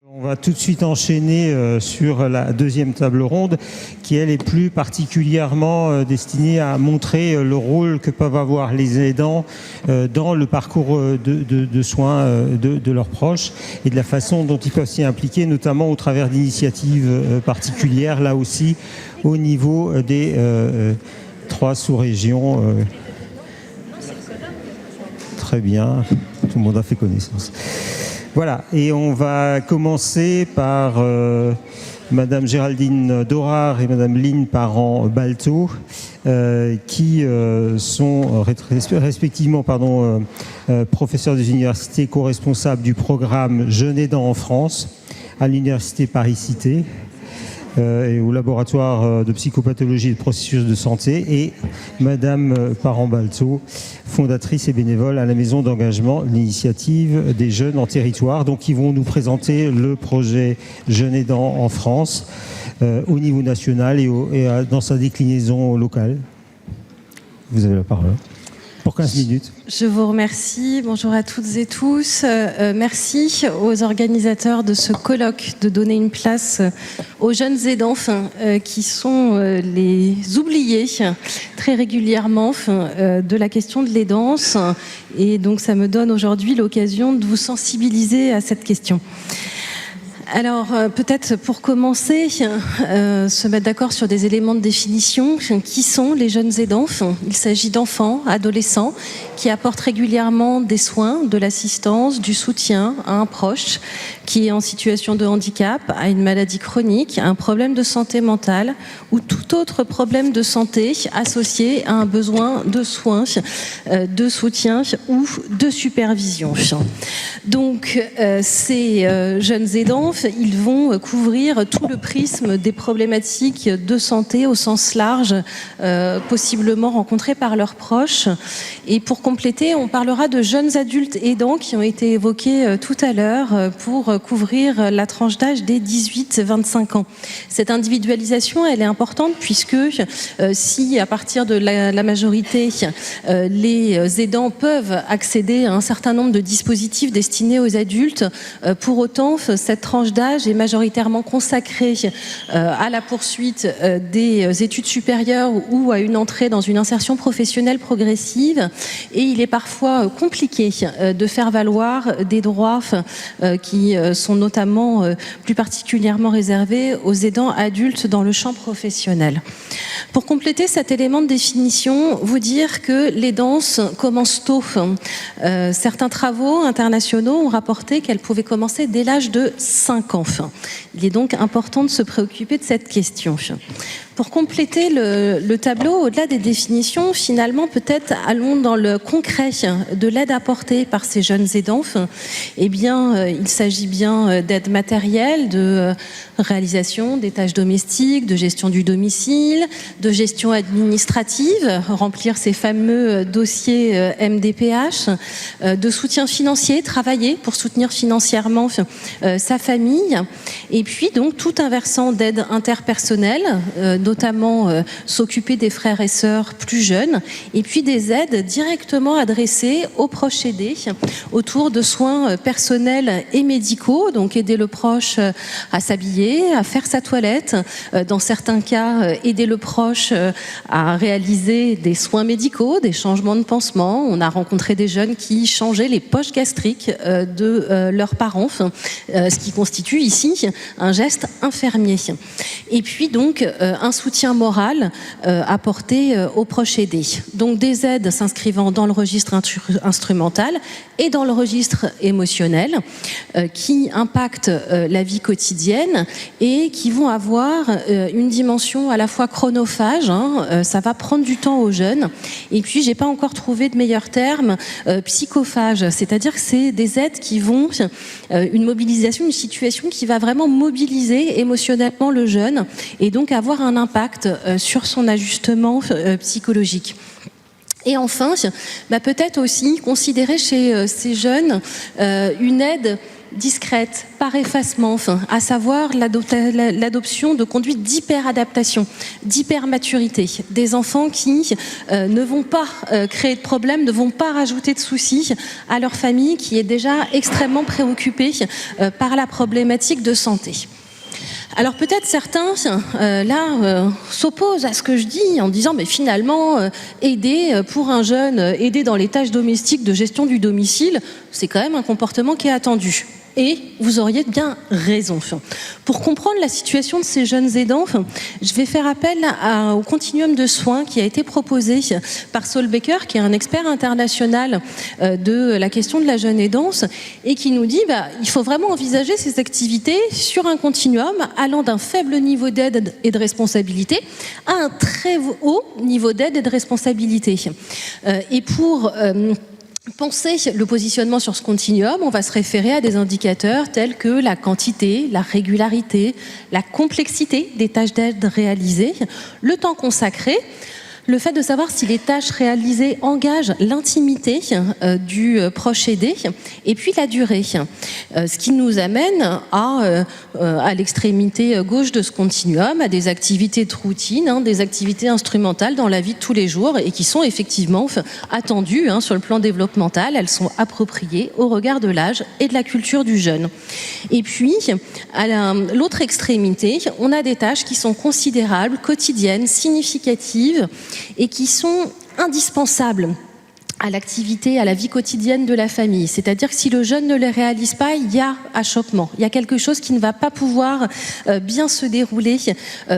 On va tout de suite enchaîner sur la deuxième table ronde qui, elle, est plus particulièrement destinée à montrer le rôle que peuvent avoir les aidants dans le parcours de soins de leurs proches et de la façon dont ils peuvent s'y impliquer, notamment au travers d'initiatives particulières, là aussi, au niveau des 3 sous-régions. Très bien, tout le monde a fait connaissance. Voilà, et on va commencer par Madame Géraldine Dorard et Madame Lynne Parent-Balteau, qui sont respectivement professeurs des universités co-responsables du programme Jeunes aidants en France à l'Université Paris-Cité et au laboratoire de psychopathologie et de processus de santé, et Madame Parent-Balteau, fondatrice et bénévole à la maison d'engagement l'initiative des jeunes en territoire. Donc ils vont nous présenter le projet Jeunes aidants en France au niveau national et dans sa déclinaison locale. Vous avez la parole pour 15 minutes. Je vous remercie. Bonjour à toutes et tous. Merci aux organisateurs de ce colloque de donner une place aux jeunes aidants qui sont les oubliés très régulièrement de la question de l'aidance. Et donc ça me donne aujourd'hui l'occasion de vous sensibiliser à cette question. Alors, peut-être pour commencer, se mettre d'accord sur des éléments de définition. Qui sont les jeunes aidants ? Il s'agit d'enfants, adolescents, qui apportent régulièrement des soins, de l'assistance, du soutien à un proche qui est en situation de handicap, à une maladie chronique, à un problème de santé mentale ou tout autre problème de santé associé à un besoin de soins, de soutien ou de supervision. Donc, ces jeunes aidants, ils vont couvrir tout le prisme des problématiques de santé au sens large, possiblement rencontrées par leurs proches. Et pour compléter, on parlera de jeunes adultes aidants qui ont été évoqués tout à l'heure pour couvrir la tranche d'âge des 18-25 ans. Cette individualisation, elle est importante puisque si à partir de la majorité, les aidants peuvent accéder à un certain nombre de dispositifs destinés aux adultes, pour autant, cette tranche d'âge est majoritairement consacrée à la poursuite des études supérieures ou à une entrée dans une insertion professionnelle progressive, et il est parfois compliqué de faire valoir des droits qui sont notamment plus particulièrement réservés aux aidants adultes dans le champ professionnel. Pour compléter cet élément de définition, vous dire que l'aidance commence tôt. Certains travaux internationaux ont rapporté qu'elle pouvait commencer dès l'âge de 5 ans. Il est donc important de se préoccuper de cette question. Pour compléter le tableau, au-delà des définitions, finalement, peut-être allons dans le concret de l'aide apportée par ces jeunes aidants. Eh bien, il s'agit bien d'aide matérielle, de réalisation des tâches domestiques, de gestion du domicile, de gestion administrative, remplir ces fameux dossiers MDPH, de soutien financier, travailler pour soutenir financièrement sa famille, et puis donc tout un versant d'aide interpersonnelle, notamment s'occuper des frères et sœurs plus jeunes, et puis des aides directement adressées aux proches aidés autour de soins personnels et médicaux, donc aider le proche à s'habiller, à faire sa toilette, dans certains cas aider le proche à réaliser des soins médicaux, des changements de pansement. On a rencontré des jeunes qui changeaient les poches gastriques de leurs parents, ce qui constitue ici un geste infirmier. Et puis donc un soutien moral apporté aux proches aidés. Donc des aides s'inscrivant dans le registre instrumental et dans le registre émotionnel qui impactent la vie quotidienne et qui vont avoir une dimension à la fois chronophage, ça va prendre du temps aux jeunes, et puis j'ai pas encore trouvé de meilleur terme, psychophage, c'est-à-dire que c'est des aides qui vont, une mobilisation, une situation qui va vraiment mobiliser émotionnellement le jeune et donc avoir un impact sur son ajustement psychologique. Et enfin, peut-être aussi considérer chez ces jeunes une aide discrète, par effacement, à savoir l'adoption de conduites d'hyperadaptation, d'hypermaturité, des enfants qui ne vont pas créer de problèmes, ne vont pas rajouter de soucis à leur famille qui est déjà extrêmement préoccupée par la problématique de santé. Alors peut-être certains s'opposent à ce que je dis en disant mais finalement aider pour un jeune, aider dans les tâches domestiques de gestion du domicile, c'est quand même un comportement qui est attendu. Et vous auriez bien raison. Pour comprendre la situation de ces jeunes aidants, je vais faire appel au continuum de soins qui a été proposé par Saul Baker, qui est un expert international de la question de la jeune aidance, et qui nous dit il faut vraiment envisager ces activités sur un continuum allant d'un faible niveau d'aide et de responsabilité à un très haut niveau d'aide et de responsabilité. Et pour penser le positionnement sur ce continuum, on va se référer à des indicateurs tels que la quantité, la régularité, la complexité des tâches d'aide réalisées, le temps consacré, le fait de savoir si les tâches réalisées engagent l'intimité du proche aidé, et puis la durée. Ce qui nous amène à l'extrémité gauche de ce continuum, à des activités de routine, des activités instrumentales dans la vie de tous les jours et qui sont effectivement attendues sur le plan développemental. Elles sont appropriées au regard de l'âge et de la culture du jeune. Et puis, à l'autre extrémité, on a des tâches qui sont considérables, quotidiennes, significatives, et qui sont indispensables à l'activité, à la vie quotidienne de la famille. C'est-à-dire que si le jeune ne les réalise pas, il y a achoppement. Il y a quelque chose qui ne va pas pouvoir bien se dérouler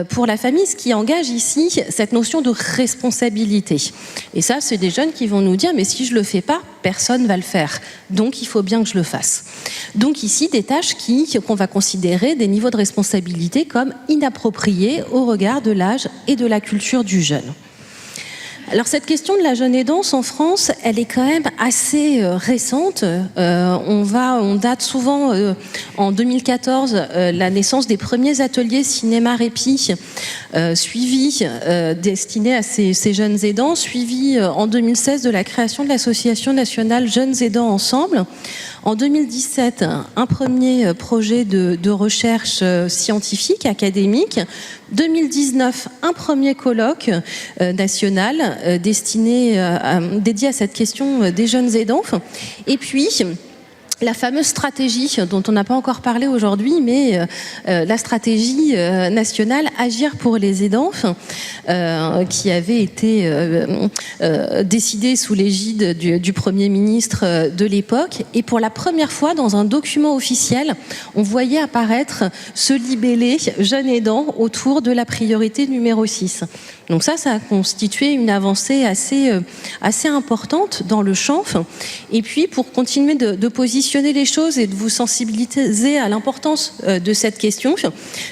pour la famille, ce qui engage ici cette notion de responsabilité. Et ça, c'est des jeunes qui vont nous dire « mais si je le fais pas, personne ne va le faire. Donc, il faut bien que je le fasse. » Donc ici, des tâches qu'on va considérer des niveaux de responsabilité comme inappropriés au regard de l'âge et de la culture du jeune. Alors cette question de la jeune aidance en France, elle est quand même assez récente. On date souvent en 2014 la naissance des premiers ateliers cinéma répit suivis destinés à ces jeunes aidants, suivis en 2016 de la création de l'association nationale Jeunes Aidants Ensemble. En 2017, un premier projet de recherche scientifique, académique. 2019, un premier colloque national dédié à cette question des jeunes aidants. Et puis, la fameuse stratégie dont on n'a pas encore parlé aujourd'hui, mais la stratégie nationale Agir pour les aidants, qui avait été décidée sous l'égide du Premier ministre de l'époque. Et pour la première fois, dans un document officiel, on voyait apparaître ce libellé jeune aidant autour de la priorité numéro 6. Donc ça a constitué une avancée assez importante dans le champ. Et puis, pour continuer de positionner les choses et de vous sensibiliser à l'importance de cette question,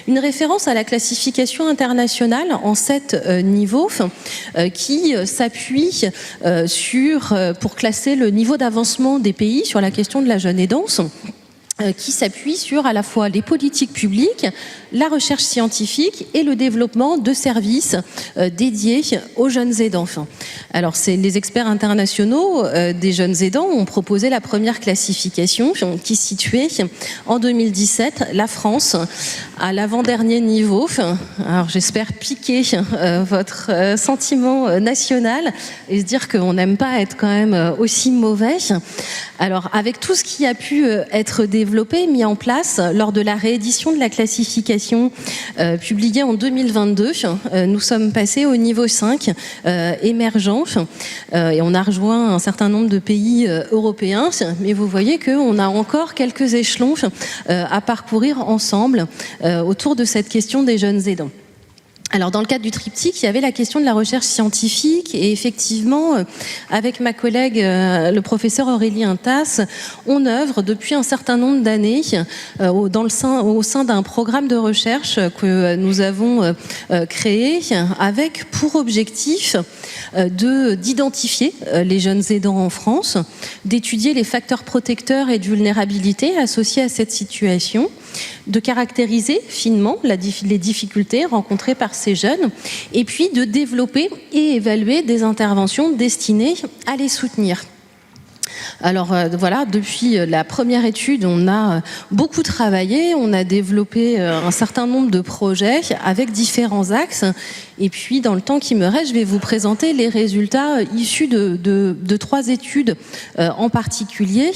une référence à la classification internationale en 7 niveaux qui s'appuie pour classer le niveau d'avancement des pays sur la question de la jeune aidance, qui s'appuie sur à la fois les politiques publiques, la recherche scientifique et le développement de services dédiés aux jeunes aidants. Alors, les experts internationaux des jeunes aidants ont proposé la première classification qui situait en 2017 la France à l'avant-dernier niveau. Alors, j'espère piquer votre sentiment national et se dire qu'on n'aime pas être quand même aussi mauvais. Alors, avec tout ce qui a pu être développé, mis en place lors de la réédition de la classification publiée en 2022, nous sommes passés au niveau 5, émergent, et on a rejoint un certain nombre de pays européens, mais vous voyez qu'on a encore quelques échelons à parcourir ensemble autour de cette question des jeunes aidants. Alors, dans le cadre du triptyque, il y avait la question de la recherche scientifique et effectivement, avec ma collègue, le professeur Aurélien Tasse, on œuvre depuis un certain nombre d'années au sein d'un programme de recherche que nous avons créé avec pour objectif d'identifier les jeunes aidants en France, d'étudier les facteurs protecteurs et de vulnérabilité associés à cette situation, de caractériser finement les difficultés rencontrées par ces jeunes et puis de développer et évaluer des interventions destinées à les soutenir. Alors voilà, depuis la première étude, on a beaucoup travaillé, on a développé un certain nombre de projets avec différents axes. Et puis, dans le temps qui me reste, je vais vous présenter les résultats issus de 3 études en particulier.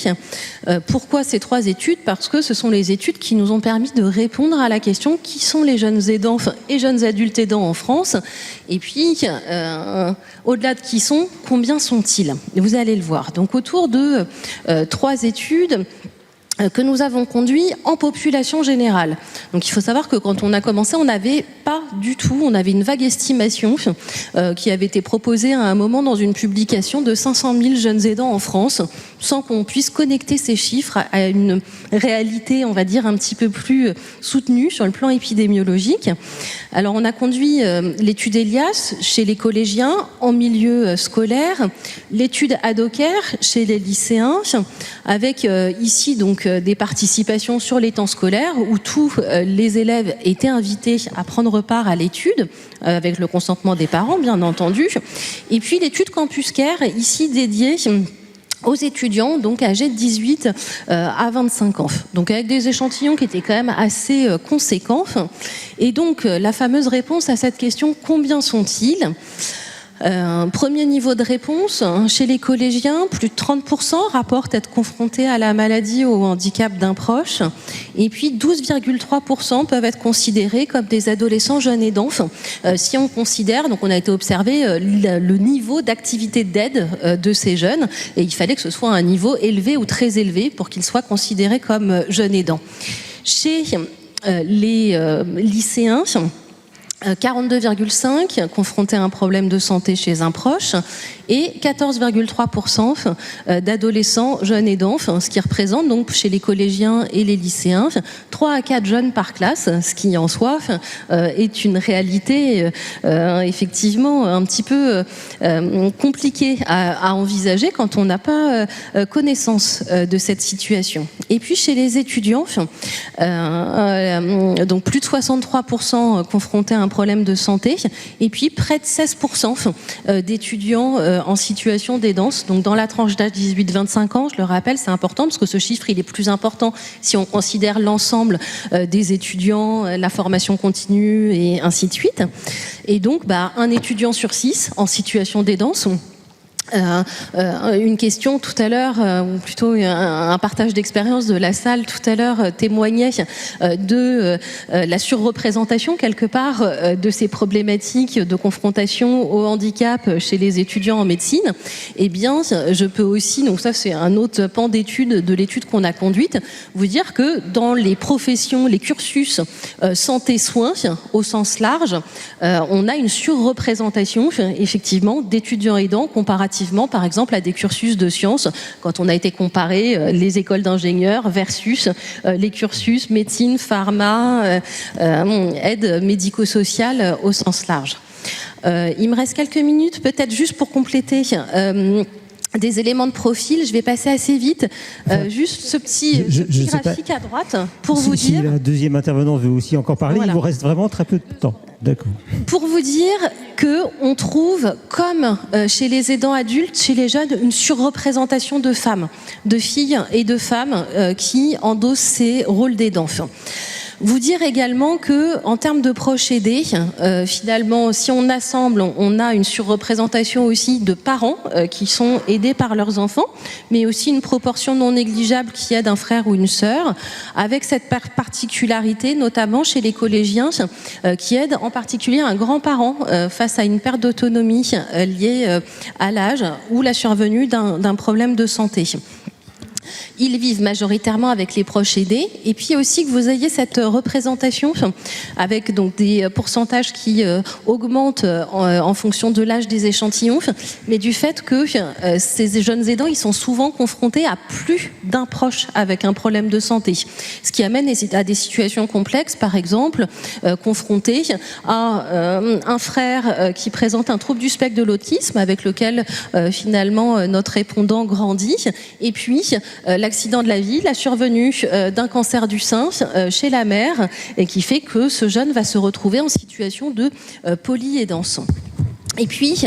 Pourquoi ces 3 études? Parce que ce sont les études qui nous ont permis de répondre à la question qui sont les jeunes aidants et jeunes adultes aidants en France. Et puis, au-delà de qui sont, combien sont-ils? Vous allez le voir. Donc, autour de 3 études que nous avons conduit en population générale. Donc il faut savoir que quand on a commencé, on n'avait pas du tout, on avait une vague estimation qui avait été proposée à un moment dans une publication de 500 000 jeunes aidants en France, sans qu'on puisse connecter ces chiffres à une réalité, on va dire, un petit peu plus soutenue sur le plan épidémiologique. Alors on a conduit l'étude Elias chez les collégiens en milieu scolaire, l'étude Adoker chez les lycéens, avec ici donc des participations sur les temps scolaires où tous les élèves étaient invités à prendre part à l'étude avec le consentement des parents bien entendu, et puis l'étude Campus Care ici dédiée aux étudiants donc âgés de 18 à 25 ans, donc avec des échantillons qui étaient quand même assez conséquents. Et donc la fameuse réponse à cette question, combien sont-ils? Premier niveau de réponse, chez les collégiens, plus de 30% rapportent être confrontés à la maladie ou au handicap d'un proche, et puis 12,3% peuvent être considérés comme des adolescents jeunes aidants. Si on considère, donc on a été observé le niveau d'activité d'aide de ces jeunes, et il fallait que ce soit un niveau élevé ou très élevé pour qu'ils soient considérés comme jeunes aidants. Chez les lycéens, 42,5 confrontés à un problème de santé chez un proche et 14,3% d'adolescents jeunes aidants, ce qui représente donc chez les collégiens et les lycéens 3 à 4 jeunes par classe, ce qui en soi est une réalité effectivement un petit peu compliquée à envisager quand on n'a pas connaissance de cette situation. Et puis chez les étudiants, donc plus de 63% confrontés à un problème de santé, et puis près de 16% d'étudiants en situation d'aidance, donc dans la tranche d'âge 18-25 ans, je le rappelle, c'est important parce que ce chiffre il est plus important si on considère l'ensemble des étudiants, la formation continue et ainsi de suite. Et donc un étudiant sur 6 en situation d'aidance. Une question tout à l'heure, ou plutôt un partage d'expérience de la salle tout à l'heure témoignait de la surreprésentation quelque part de ces problématiques de confrontation au handicap chez les étudiants en médecine. Eh bien, je peux aussi, donc ça c'est un autre pan d'étude de l'étude qu'on a conduite, vous dire que dans les professions, les cursus santé-soins au sens large, on a une surreprésentation effectivement d'étudiants aidants comparativement par exemple à des cursus de sciences, quand on a été comparé les écoles d'ingénieurs versus les cursus médecine, pharma, aide médico-sociale au sens large. Il me reste quelques minutes, peut-être juste pour compléter des éléments de profil, je vais passer assez vite. Juste ce petit graphique à droite pour vous dire... Si la deuxième intervenant veut aussi encore parler, voilà. Il vous reste vraiment très peu de temps. D'accord. Pour vous dire qu'on trouve, comme chez les aidants adultes, chez les jeunes, une surreprésentation de femmes, de filles et de femmes qui endossent ces rôles d'aidants. Vous dire également que, en termes de proches aidés, finalement, si on assemble, on a une surreprésentation aussi de parents qui sont aidés par leurs enfants, mais aussi une proportion non négligeable qui aide un frère ou une sœur, avec cette particularité, notamment chez les collégiens, qui aident en particulier un grand-parent face à une perte d'autonomie liée à l'âge ou la survenue d'un problème de santé. Ils vivent majoritairement avec les proches aidés, et puis aussi que vous ayez cette représentation avec donc des pourcentages qui augmentent en fonction de l'âge des échantillons, mais du fait que ces jeunes aidants ils sont souvent confrontés à plus d'un proche avec un problème de santé, ce qui amène à des situations complexes, par exemple confrontés à un frère qui présente un trouble du spectre de l'autisme avec lequel finalement notre répondant grandit, et puis l'accident de la vie, la survenue d'un cancer du sein chez la mère, et qui fait que ce jeune va se retrouver en situation de polyaidance. Et puis,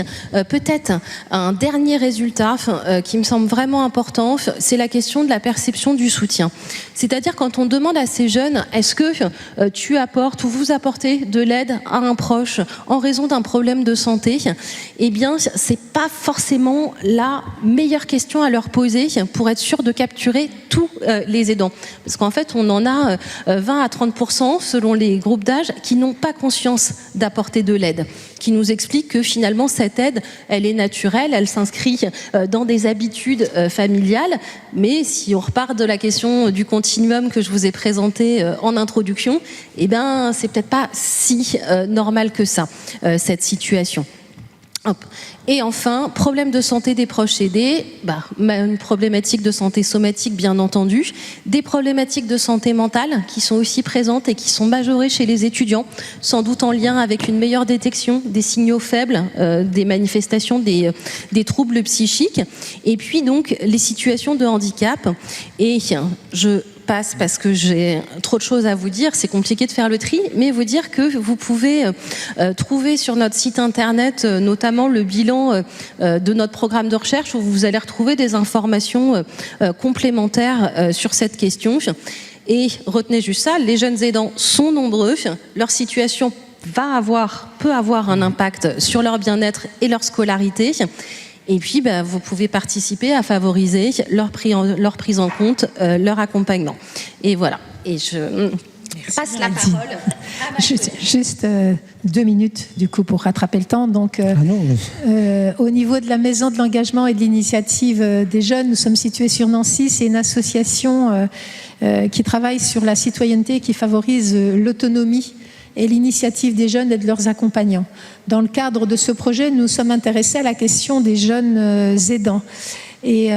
peut-être un dernier résultat qui me semble vraiment important, c'est la question de la perception du soutien. C'est-à-dire quand on demande à ces jeunes, est-ce que tu apportes ou vous apportez de l'aide à un proche en raison d'un problème de santé, eh bien, c'est pas forcément la meilleure question à leur poser pour être sûr de capturer tous les aidants. Parce qu'en fait, on en a 20 à 30% selon les groupes d'âge qui n'ont pas conscience d'apporter de l'aide, qui nous expliquent que finalement cette aide, elle est naturelle, elle s'inscrit dans des habitudes familiales, mais si on repart de la question du continuum que je vous ai présenté en introduction, eh ben c'est peut-être pas si normal que ça, cette situation. Hop. Et enfin, problème de santé des proches aidés, une problématique de santé somatique bien entendu, des problématiques de santé mentale qui sont aussi présentes et qui sont majorées chez les étudiants, sans doute en lien avec une meilleure détection des signaux faibles, des manifestations des troubles psychiques, et puis donc les situations de handicap. Et je passe parce que j'ai trop de choses à vous dire, c'est compliqué de faire le tri, mais vous dire que vous pouvez trouver sur notre site internet notamment le bilan de notre programme de recherche où vous allez retrouver des informations complémentaires sur cette question. Et retenez juste ça, les jeunes aidants sont nombreux, leur situation peut avoir un impact sur leur bien-être et leur scolarité. Et puis, vous pouvez participer à favoriser leur prise en compte, leur accompagnement. Et voilà. Et je passe la parole. Juste 2 minutes, du coup, pour rattraper le temps. Donc, au niveau de la Maison de l'engagement et de l'initiative des jeunes, nous sommes situés sur Nancy. C'est une association qui travaille sur la citoyenneté, qui favorise l'autonomie et l'initiative des jeunes et de leurs accompagnants. Dans le cadre de ce projet, nous sommes intéressés à la question des jeunes aidants et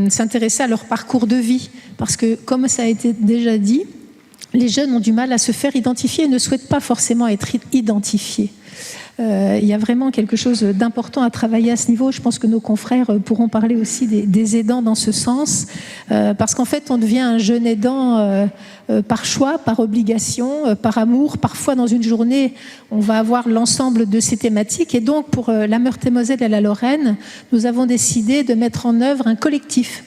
s'intéresser à leur parcours de vie. Parce que, comme ça a été déjà dit, les jeunes ont du mal à se faire identifier et ne souhaitent pas forcément être identifiés. Il y a vraiment quelque chose d'important à travailler à ce niveau. Je pense que nos confrères pourront parler aussi des aidants dans ce sens, parce qu'en fait, on devient un jeune aidant par choix, par obligation, par amour. Parfois, dans une journée, on va avoir l'ensemble de ces thématiques. Et donc, pour la Meurthe-et-Moselle et la Lorraine, nous avons décidé de mettre en œuvre un collectif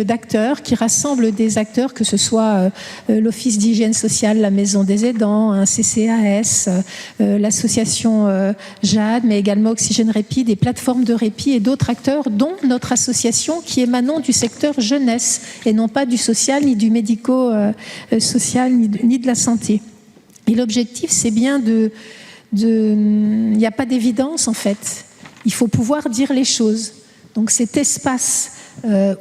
d'acteurs qui rassemble des acteurs, que ce soit l'Office d'hygiène sociale, la Maison des aidants, un CCAS, l'association JAD, mais également Oxygène Répit, des plateformes de répit et d'autres acteurs, dont notre association qui émanant du secteur jeunesse et non pas du social, ni du médico-social, ni de la santé. Et l'objectif, c'est bien il n'y a pas d'évidence en fait. Il faut pouvoir dire les choses. Donc cet espace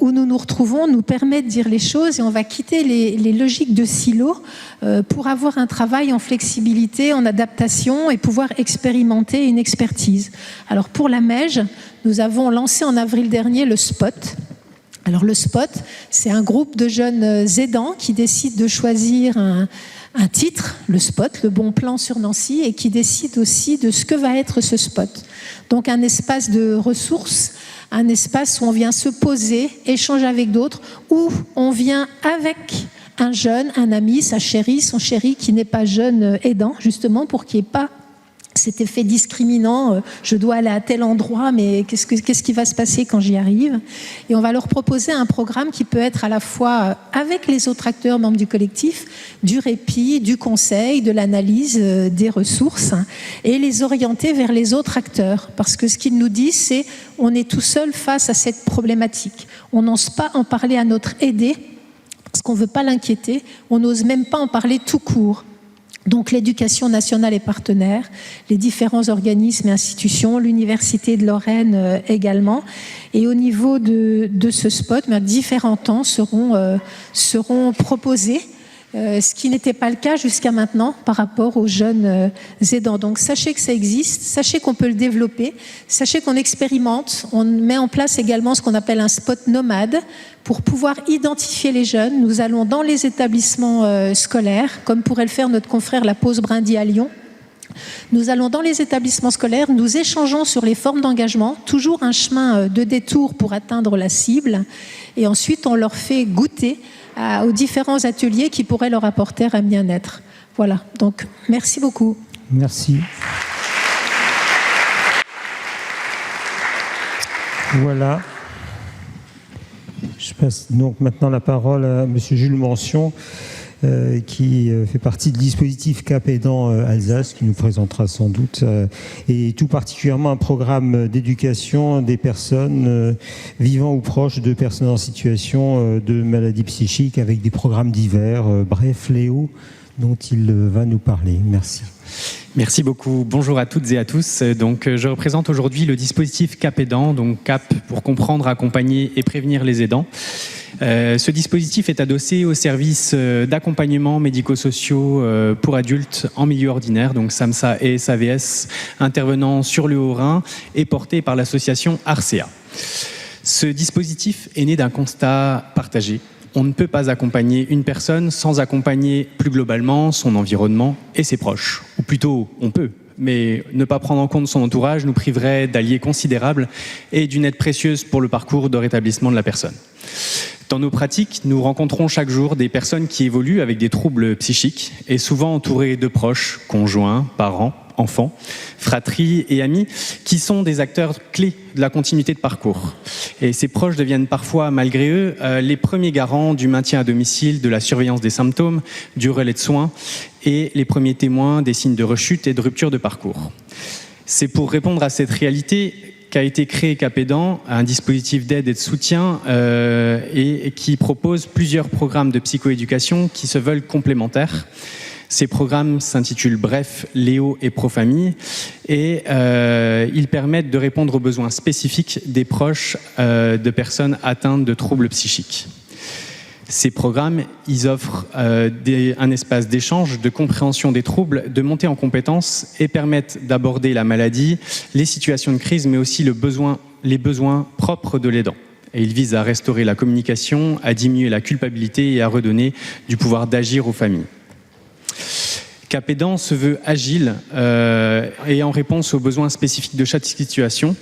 où nous nous retrouvons nous permet de dire les choses et on va quitter les logiques de silos pour avoir un travail en flexibilité, en adaptation et pouvoir expérimenter une expertise. Alors pour la MEJ, nous avons lancé en avril dernier le SPOT. Alors le SPOT, c'est un groupe de jeunes aidants qui décident de choisir un titre, le spot, le bon plan sur Nancy, et qui décide aussi de ce que va être ce spot. Donc un espace de ressources, un espace où on vient se poser, échanger avec d'autres, où on vient avec un jeune, un ami, sa chérie, son chéri qui n'est pas jeune aidant, justement pour qu'il n'y ait pas cet effet discriminant, je dois aller à tel endroit, mais qu'est-ce qui va se passer quand j'y arrive? Et on va leur proposer un programme qui peut être à la fois avec les autres acteurs membres du collectif, du répit, du conseil, de l'analyse des ressources, et les orienter vers les autres acteurs. Parce que ce qu'ils nous disent, c'est on est tout seul face à cette problématique. On n'ose pas en parler à notre aidé, parce qu'on ne veut pas l'inquiéter, on n'ose même pas en parler tout court. Donc l'éducation nationale est partenaire, les différents organismes et institutions, l'Université de Lorraine également. Et au niveau de ce spot, différents temps seront proposés, ce qui n'était pas le cas jusqu'à maintenant par rapport aux jeunes aidants. Donc sachez que ça existe, sachez qu'on peut le développer, sachez qu'on expérimente, on met en place également ce qu'on appelle un spot nomade pour pouvoir identifier les jeunes. Nous allons dans les établissements scolaires, comme pourrait le faire notre confrère La Pause Brindy à Lyon. Nous allons dans les établissements scolaires, nous échangeons sur les formes d'engagement, toujours un chemin de détour pour atteindre la cible, et ensuite on leur fait goûter aux différents ateliers qui pourraient leur apporter un bien-être. Voilà, donc merci beaucoup. Merci. Voilà. Je passe donc maintenant la parole à M. Jules Mention, qui fait partie du dispositif Cap Aidant Alsace, qui nous présentera sans doute, et tout particulièrement un programme d'éducation des personnes vivant ou proches de personnes en situation de maladie psychique, avec des programmes divers. Bref, Léo, dont il va nous parler. Merci. Merci beaucoup. Bonjour à toutes et à tous. Donc, je représente aujourd'hui le dispositif Cap Aidant, donc Cap pour comprendre, accompagner et prévenir les aidants. Ce dispositif est adossé aux services d'accompagnement médico-sociaux pour adultes en milieu ordinaire, donc SAMSA et SAVS, intervenant sur le Haut-Rhin et porté par l'association Arcea. Ce dispositif est né d'un constat partagé. On ne peut pas accompagner une personne sans accompagner plus globalement son environnement et ses proches. Ou plutôt, on peut, mais ne pas prendre en compte son entourage nous priverait d'alliés considérables et d'une aide précieuse pour le parcours de rétablissement de la personne. Dans nos pratiques, nous rencontrons chaque jour des personnes qui évoluent avec des troubles psychiques et souvent entourées de proches, conjoints, parents, enfants, fratries et amis, qui sont des acteurs clés de la continuité de parcours. Et ces proches deviennent parfois, malgré eux, les premiers garants du maintien à domicile, de la surveillance des symptômes, du relais de soins et les premiers témoins des signes de rechute et de rupture de parcours. C'est pour répondre à cette réalité qu'a été créé Cap Aidant, un dispositif d'aide et de soutien et qui propose plusieurs programmes de psychoéducation qui se veulent complémentaires. Ces programmes s'intitulent Bref, Léo et Profamille et ils permettent de répondre aux besoins spécifiques des proches de personnes atteintes de troubles psychiques. Ces programmes, ils offrent un espace d'échange, de compréhension des troubles, de montée en compétences et permettent d'aborder la maladie, les situations de crise, mais aussi les besoins propres de l'aidant. Et ils visent à restaurer la communication, à diminuer la culpabilité et à redonner du pouvoir d'agir aux familles. Cap Aidant se veut agile et en réponse aux besoins spécifiques de chaque situation.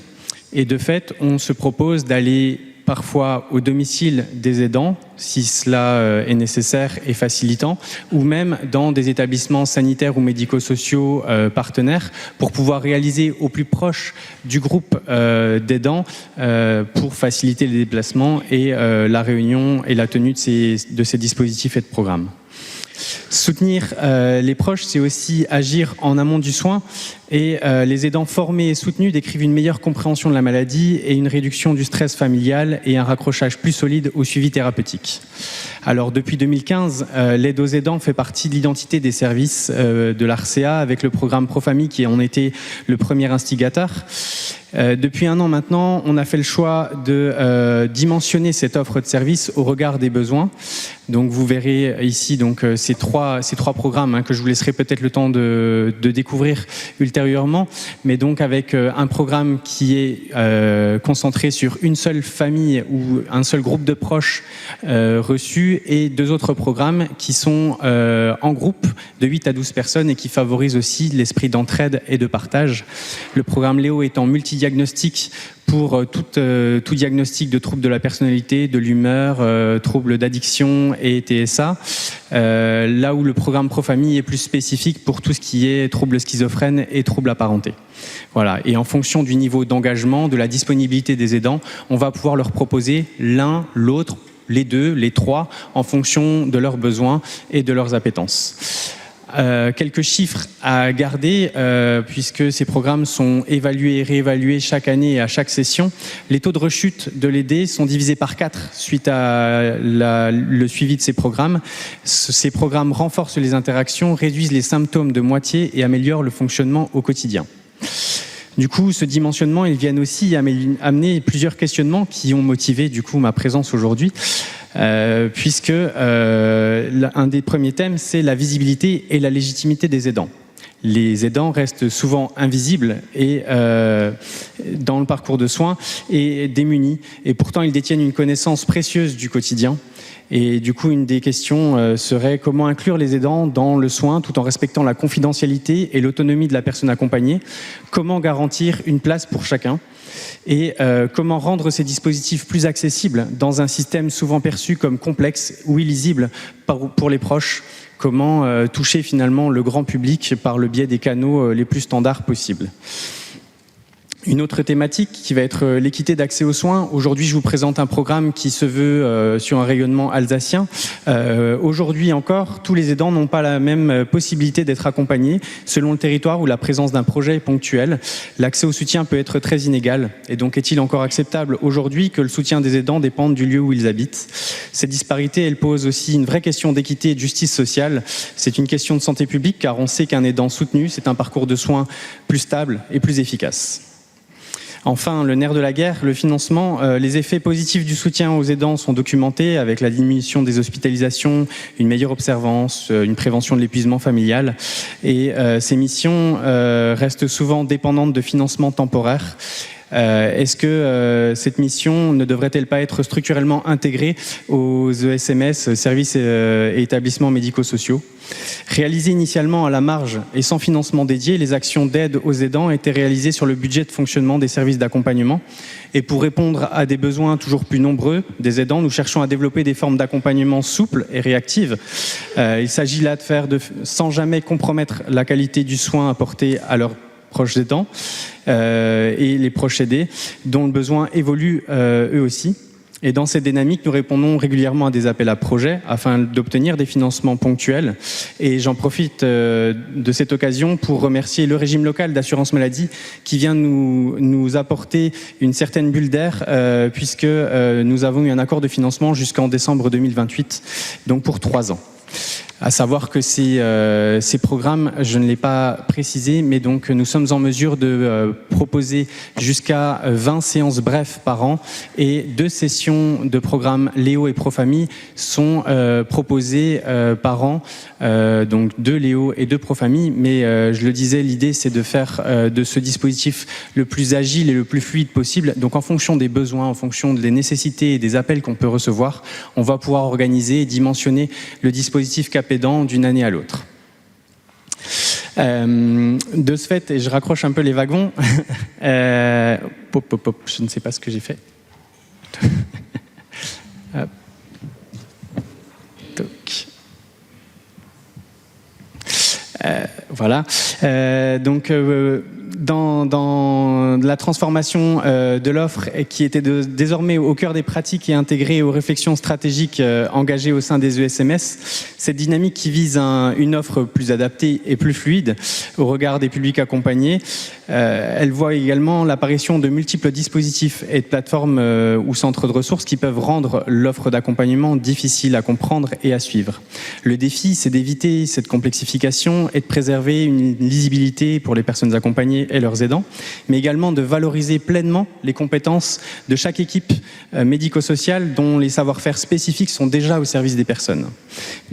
Et de fait, on se propose d'aller parfois au domicile des aidants, si cela est nécessaire et facilitant, ou même dans des établissements sanitaires ou médico-sociaux partenaires, pour pouvoir réaliser au plus proche du groupe d'aidants pour faciliter les déplacements et la réunion et la tenue de ces dispositifs et de programmes. Soutenir les proches, c'est aussi agir en amont du soin et les aidants formés et soutenus décrivent une meilleure compréhension de la maladie et une réduction du stress familial et un raccrochage plus solide au suivi thérapeutique. Alors depuis 2015, l'aide aux aidants fait partie de l'identité des services de l'Arcea avec le programme Profamille qui en était le premier instigateur. Depuis un an maintenant, on a fait le choix de dimensionner cette offre de services au regard des besoins. Donc vous verrez ici donc, ces trois programmes que je vous laisserai peut-être le temps de découvrir ultérieurement, mais donc avec un programme qui est concentré sur une seule famille ou un seul groupe de proches reçus et deux autres programmes qui sont en groupe de 8 à 12 personnes et qui favorisent aussi l'esprit d'entraide et de partage. Le programme Léo étant multidiagnostic pour tout diagnostic de troubles de la personnalité, de l'humeur, troubles d'addiction et TSA, là où le programme Profamille est plus spécifique pour tout ce qui est troubles schizophrènes et troubles apparentés. Voilà. Et en fonction du niveau d'engagement, de la disponibilité des aidants, on va pouvoir leur proposer l'un, l'autre, les deux, les trois, en fonction de leurs besoins et de leurs appétences. Quelques chiffres à garder, puisque ces programmes sont évalués et réévalués chaque année et à chaque session. Les taux de rechute de l'aidé sont divisés par 4 suite à le suivi de ces programmes. Ces programmes renforcent les interactions, réduisent les symptômes de moitié et améliorent le fonctionnement au quotidien. Du coup, ce dimensionnement, ils viennent aussi amener plusieurs questionnements qui ont motivé du coup ma présence aujourd'hui. Puisque un des premiers thèmes, c'est la visibilité et la légitimité des aidants. Les aidants restent souvent invisibles et dans le parcours de soins et démunis. Et pourtant, ils détiennent une connaissance précieuse du quotidien. Et du coup, une des questions serait comment inclure les aidants dans le soin tout en respectant la confidentialité et l'autonomie de la personne accompagnée. Comment garantir une place pour chacun et comment rendre ces dispositifs plus accessibles dans un système souvent perçu comme complexe ou illisible pour les proches. Comment toucher finalement le grand public par le biais des canaux les plus standards possibles. Une autre thématique qui va être l'équité d'accès aux soins. Aujourd'hui, je vous présente un programme qui se veut sur un rayonnement alsacien. Aujourd'hui encore, tous les aidants n'ont pas la même possibilité d'être accompagnés selon le territoire où la présence d'un projet est ponctuelle. L'accès au soutien peut être très inégal. Et donc, est-il encore acceptable aujourd'hui que le soutien des aidants dépende du lieu où ils habitent? Cette disparité, elle pose aussi une vraie question d'équité et de justice sociale. C'est une question de santé publique, car on sait qu'un aidant soutenu, c'est un parcours de soins plus stable et plus efficace. Enfin, le nerf de la guerre, le financement. Les effets positifs du soutien aux aidants sont documentés avec la diminution des hospitalisations, une meilleure observance, une prévention de l'épuisement familial. Et ces missions restent souvent dépendantes de financements temporaires. Est-ce que cette mission ne devrait-elle pas être structurellement intégrée aux ESMS, services et établissements médico-sociaux? Réalisées initialement à la marge et sans financement dédié, les actions d'aide aux aidants étaient réalisées sur le budget de fonctionnement des services d'accompagnement. Et pour répondre à des besoins toujours plus nombreux des aidants, nous cherchons à développer des formes d'accompagnement souples et réactives. Il s'agit là de faire sans jamais compromettre la qualité du soin apporté à leurs proches aidants et les proches aidés, dont le besoin évolue eux aussi. Et dans cette dynamique, nous répondons régulièrement à des appels à projets afin d'obtenir des financements ponctuels. Et j'en profite de cette occasion pour remercier le régime local d'assurance maladie qui vient nous apporter une certaine bulle d'air puisque nous avons eu un accord de financement jusqu'en décembre 2028, donc pour 3 ans. À savoir que ces programmes, je ne l'ai pas précisé, mais donc nous sommes en mesure de proposer jusqu'à 20 séances brefs par an et 2 sessions de programmes Léo et Profamille sont proposées par an, donc 2 Léo et 2 Profamille, mais je le disais, l'idée c'est de faire de ce dispositif le plus agile et le plus fluide possible. Donc en fonction des besoins, en fonction des nécessités et des appels qu'on peut recevoir, on va pouvoir organiser et dimensionner le dispositif CAPEDAN d'une année à l'autre. De ce fait, et je raccroche un peu les wagons, je ne sais pas ce que j'ai fait. Voilà. Donc, dans la transformation de l'offre qui était désormais au cœur des pratiques et intégrée aux réflexions stratégiques engagées au sein des ESMS, cette dynamique qui vise une offre plus adaptée et plus fluide au regard des publics accompagnés, elle voit également l'apparition de multiples dispositifs et de plateformes ou centres de ressources qui peuvent rendre l'offre d'accompagnement difficile à comprendre et à suivre. Le défi, c'est d'éviter cette complexification et de préserver une lisibilité pour les personnes accompagnées et leurs aidants, mais également de valoriser pleinement les compétences de chaque équipe médico-sociale dont les savoir-faire spécifiques sont déjà au service des personnes.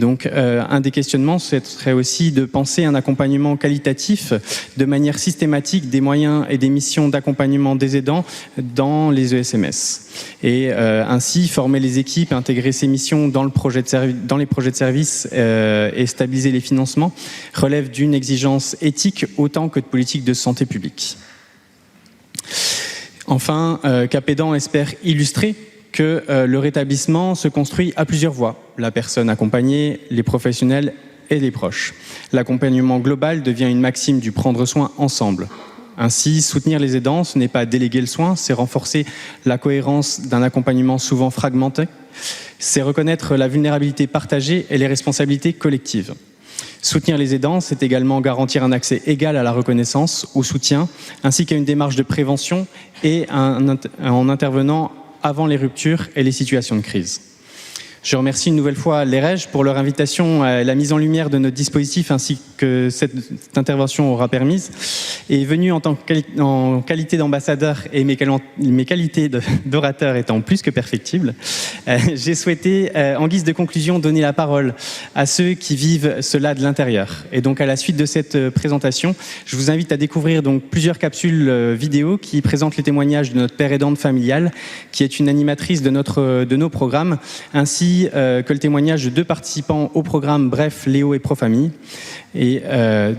Donc, un des questionnements, ce serait aussi de penser un accompagnement qualitatif de manière systématique des moyens et des missions d'accompagnement des aidants dans les ESMS. Et ainsi, former les équipes, intégrer ces missions dans les projets de service et stabiliser les financements relève d'une exigence éthique autant que de politique de santé publique. Enfin, CAPEDAN espère illustrer que le rétablissement se construit à plusieurs voies. La personne accompagnée, les professionnels et les proches. L'accompagnement global devient une maxime du prendre soin ensemble. Ainsi, soutenir les aidants, ce n'est pas déléguer le soin, c'est renforcer la cohérence d'un accompagnement souvent fragmenté, c'est reconnaître la vulnérabilité partagée et les responsabilités collectives. Soutenir les aidants, c'est également garantir un accès égal à la reconnaissance, au soutien, ainsi qu'à une démarche de prévention et en intervenant avant les ruptures et les situations de crise. Je remercie une nouvelle fois les REG pour leur invitation à la mise en lumière de notre dispositif ainsi que cette intervention aura permise. Et venu en qualité d'ambassadeur et mes qualités d'orateur étant plus que perfectibles, j'ai souhaité, en guise de conclusion, donner la parole à ceux qui vivent cela de l'intérieur. Et donc, à la suite de cette présentation, je vous invite à découvrir donc plusieurs capsules vidéo qui présentent les témoignages de notre père aidante familiale, qui est une animatrice de nos programmes, ainsi que le témoignage de 2 participants au programme Bref, Léo et Profamille. Et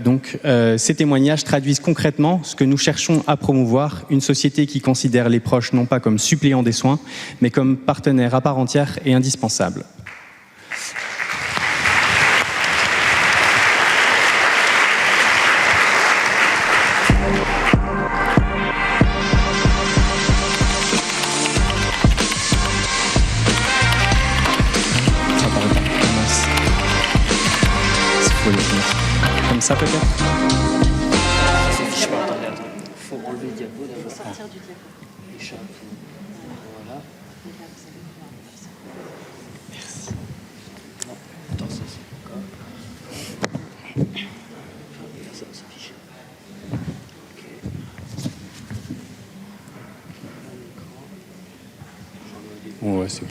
donc, ces témoignages traduisent concrètement ce que nous cherchons à promouvoir, une société qui considère les proches non pas comme suppléants des soins, mais comme partenaires à part entière et indispensables. ça peut-être. Je sais pas, attendez. Faut enlever le diapo d'abord. Sortir du diapo. Échappe. Voilà. Merci. Non, attends, ça c'est encore. Ça s'affiche. Ok. Ouais, c'est bon.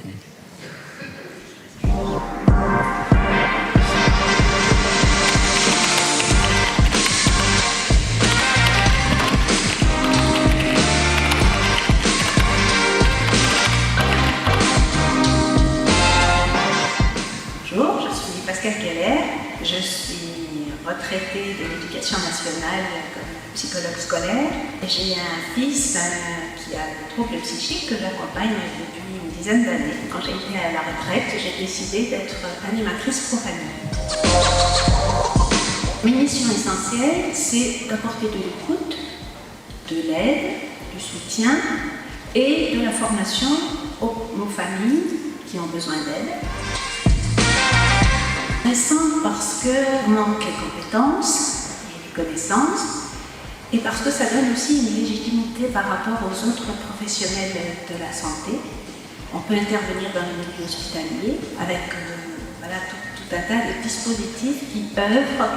Bonjour, je suis Pascal Keller, je suis retraitée de l'éducation nationale comme psychologue scolaire et j'ai un fils qui a des troubles psychiques que j'accompagne depuis une dizaine d'années. Quand j'ai été à la retraite, j'ai décidé d'être animatrice pour famille. Mes missions essentielles, c'est d'apporter de l'écoute, de l'aide, du soutien et de la formation aux familles qui ont besoin d'aide. Intéressant parce que manque les compétences et les connaissances et parce que ça donne aussi une légitimité par rapport aux autres professionnels de la santé. On peut intervenir dans le milieu hospitalier avec voilà, tout un tas de dispositifs qui œuvrent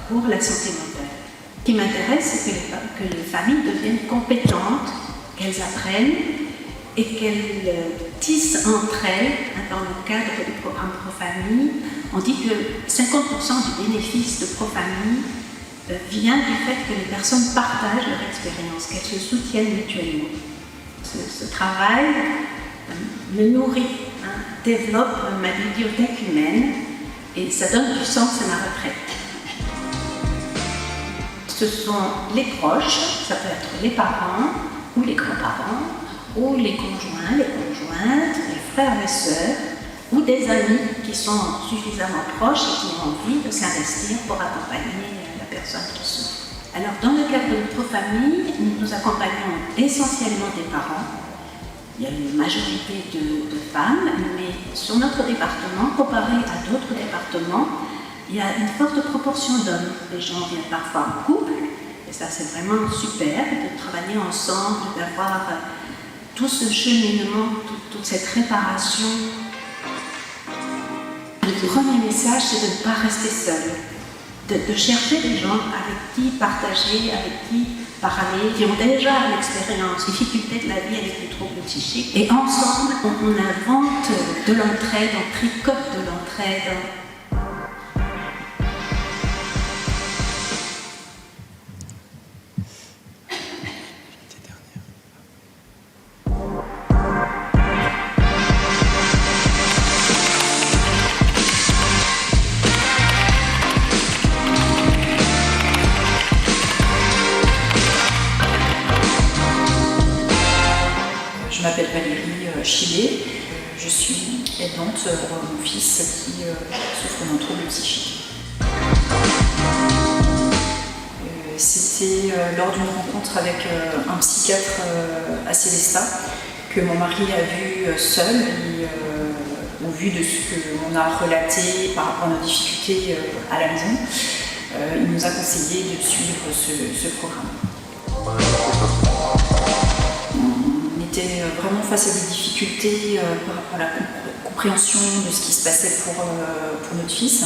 pour la santé mentale. Ce qui m'intéresse, c'est que les familles deviennent compétentes, qu'elles apprennent et qu'elles tissent entre elles, dans le cadre du programme Pro-Famille. On dit que 50% du bénéfice de Pro-Famille vient du fait que les personnes partagent leur expérience, qu'elles se soutiennent mutuellement. Ce travail me nourrit, développe ma bibliothèque humaine et ça donne du sens à ma retraite. Ce sont les proches, ça peut être les parents ou les grands-parents, ou les conjoints, les conjointes, les frères et sœurs, ou des amis qui sont suffisamment proches et qui ont envie de s'investir pour accompagner la personne qui souffre. Alors, dans le cadre de Pro-Famille, nous accompagnons essentiellement des parents. Il y a une majorité de femmes, mais sur notre département, comparé à d'autres départements, il y a une forte proportion d'hommes. Les gens viennent parfois en couple, et ça c'est vraiment super de travailler ensemble, d'avoir tout ce cheminement, toute cette réparation. Le premier message, c'est de ne pas rester seul, de chercher des gens avec qui partager, avec qui parler, qui ont déjà l'expérience, les difficultés de la vie avec les troubles psychiques. Et ensemble, on invente de l'entraide, on tricote de l'entraide. Je m'appelle Valérie Chillet, je suis aidante pour mon fils qui souffre d'un trouble psychique. C'était lors d'une rencontre avec un psychiatre à Célestat que mon mari a vu seul et au vu de ce qu'on a relaté par rapport à nos difficultés à la maison, il nous a conseillé de suivre ce programme. On était vraiment face à des difficultés par rapport à la compréhension de ce qui se passait pour notre fils.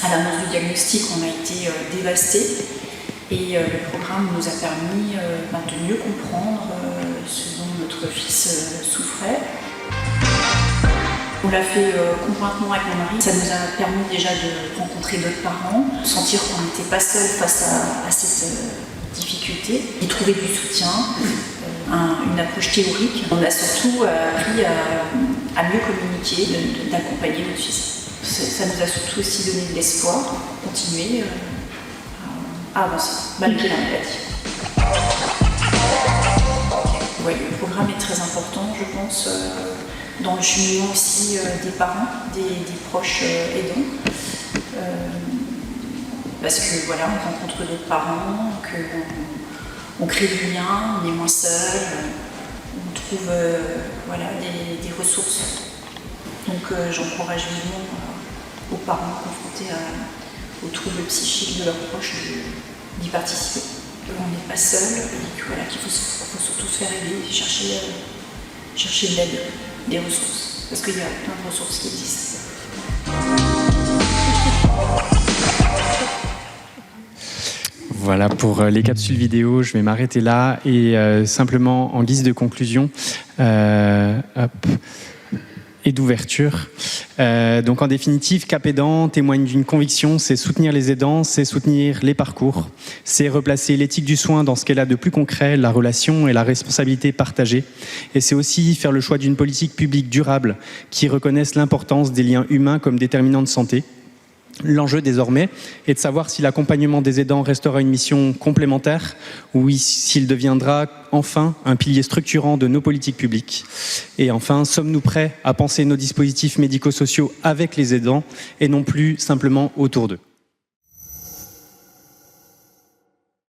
À l'annonce du diagnostic, on a été dévastés et le programme nous a permis de mieux comprendre ce dont notre fils souffrait. On l'a fait conjointement avec mon mari. Ça nous a permis déjà de rencontrer d'autres parents, sentir qu'on n'était pas seul face à cette difficulté et trouver du soutien, une approche théorique. On a surtout appris à mieux communiquer, d'accompagner notre fils. Ça nous a surtout aussi donné de l'espoir, continuer à avancer, malgré la maladie. Ouais, le programme est très important, je pense, dans le cheminement aussi des parents, des proches aidants. Parce que voilà, on rencontre d'autres parents, qu'on crée du lien, on est moins seul, on trouve voilà, des ressources. Donc j'encourage vivement aux parents confrontés aux troubles psychiques de leurs proches d'y participer. On n'est pas seul et voilà, qu'il faut surtout se faire aider, chercher de l'aide, des ressources, parce qu'il y a plein de ressources qui existent. Voilà pour les capsules vidéo, je vais m'arrêter là et simplement en guise de conclusion et d'ouverture. Donc en définitive, Cap Aidant témoigne d'une conviction, c'est soutenir les aidants, c'est soutenir les parcours, c'est replacer l'éthique du soin dans ce qu'elle a de plus concret, la relation et la responsabilité partagée. Et c'est aussi faire le choix d'une politique publique durable qui reconnaisse l'importance des liens humains comme déterminant de santé. L'enjeu désormais est de savoir si l'accompagnement des aidants restera une mission complémentaire ou s'il deviendra enfin un pilier structurant de nos politiques publiques. Et enfin, sommes-nous prêts à penser nos dispositifs médico-sociaux avec les aidants et non plus simplement autour d'eux ?